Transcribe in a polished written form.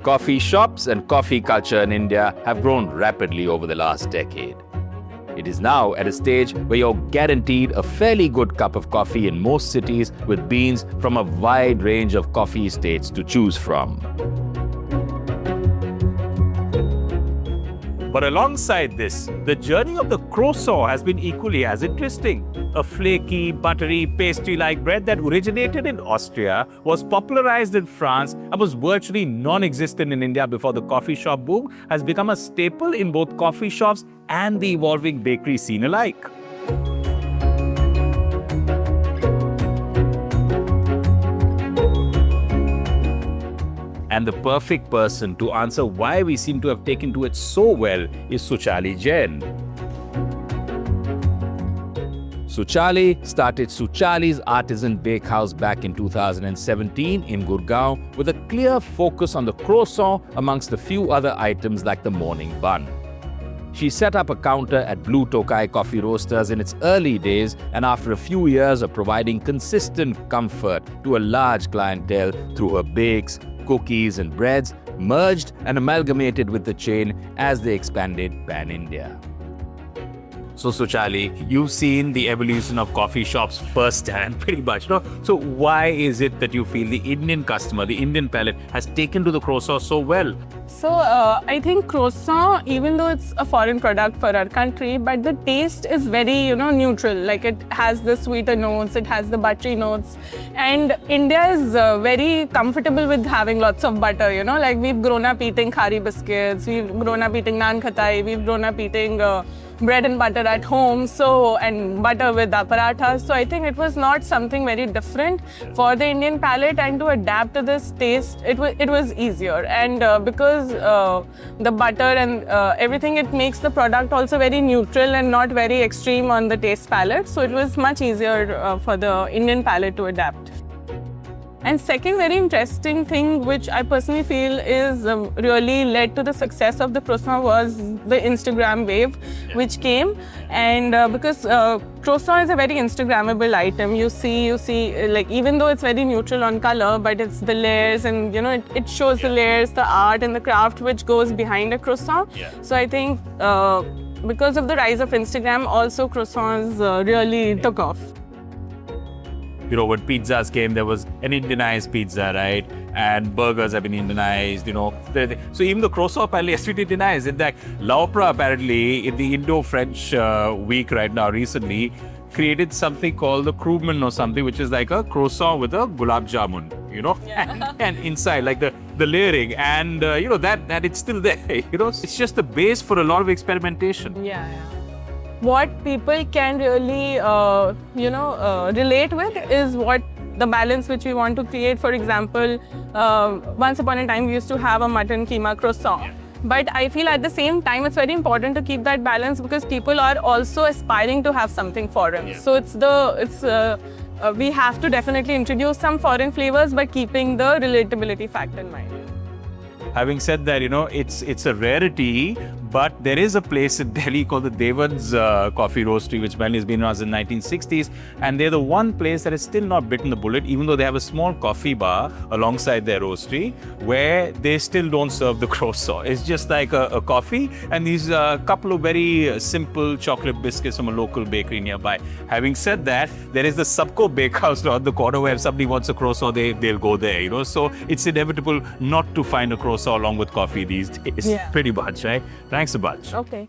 Coffee shops and coffee culture in India have grown rapidly over the last decade. It is now at a stage where you're guaranteed a fairly good cup of coffee in most cities with beans from a wide range of coffee estates to choose from. But alongside this, the journey of the croissant has been equally as interesting. A flaky, buttery, pastry-like bread that originated in Austria, was popularized in France, and was virtually non-existent in India before the coffee shop boom, has become a staple in both coffee shops and the evolving bakery scene alike. And the perfect person to answer why we seem to have taken to it so well is Suchali Jain. Suchali started Suchali's Artisan Bakehouse back in 2017 in Gurgaon with a clear focus on the croissant amongst a few other items like the morning bun. She set up a counter at Blue Tokai Coffee Roasters in its early days, and after a few years of providing consistent comfort to a large clientele through her bakes, cookies and breads, merged and amalgamated with the chain as they expanded pan-India. So Suchali, you've seen the evolution of coffee shops firsthand, pretty much, no? So why is it that you feel the Indian customer, the Indian palate, has taken to the croissant so well? So I think croissant, even though it's a foreign product for our country, but the taste is very, neutral. Like it has the sweeter notes, it has the buttery notes, and India is very comfortable with having lots of butter. Like we've grown up eating khari biscuits, we've grown up eating naan khatai, we've grown up eating bread and butter at home, and butter with our parathas. So I think it was not something very different for the Indian palate, and to adapt to this taste, it was easier. And because the butter and everything, it makes the product also very neutral and not very extreme on the taste palate. So it was much easier for the Indian palate to adapt. And second very interesting thing, which I personally feel is really led to the success of the croissant, was the Instagram wave, which came. And because croissant is a very Instagrammable item, you see, like even though it's very neutral on color, but it's the layers and it shows the layers, the art and the craft which goes behind a croissant. So I think because of the rise of Instagram, also croissants really took off. When pizzas came, there was an Indianized pizza, right? And burgers have been Indianized, So even the croissant apparently has been Indianized. In fact, Laupra apparently, in the Indo-French week right now, recently, created something called the Krugman or something, which is like a croissant with a gulab jamun, and inside, like the layering, and that it's still there, It's just the base for a lot of experimentation. Yeah. What people can really, relate with is what the balance which we want to create. For example, once upon a time we used to have a mutton keema croissant. But I feel at the same time it's very important to keep that balance, because people are also aspiring to have something foreign. So we have to definitely introduce some foreign flavors by keeping the relatability factor in mind. Having said that, it's a rarity, but there is a place in Delhi called the Devan's Coffee Roastery, which apparently has been around since the 1960s. And they're the one place that has still not bitten the bullet, even though they have a small coffee bar alongside their roastery, where they still don't serve the croissant. It's just like a coffee and these couple of very simple chocolate biscuits from a local bakery nearby. Having said that, there is the Sabko Bakehouse on the corner where if somebody wants a croissant, they'll go there, So it's inevitable not to find a croissant along with coffee these days. Pretty much, right? Thanks a bunch. Okay.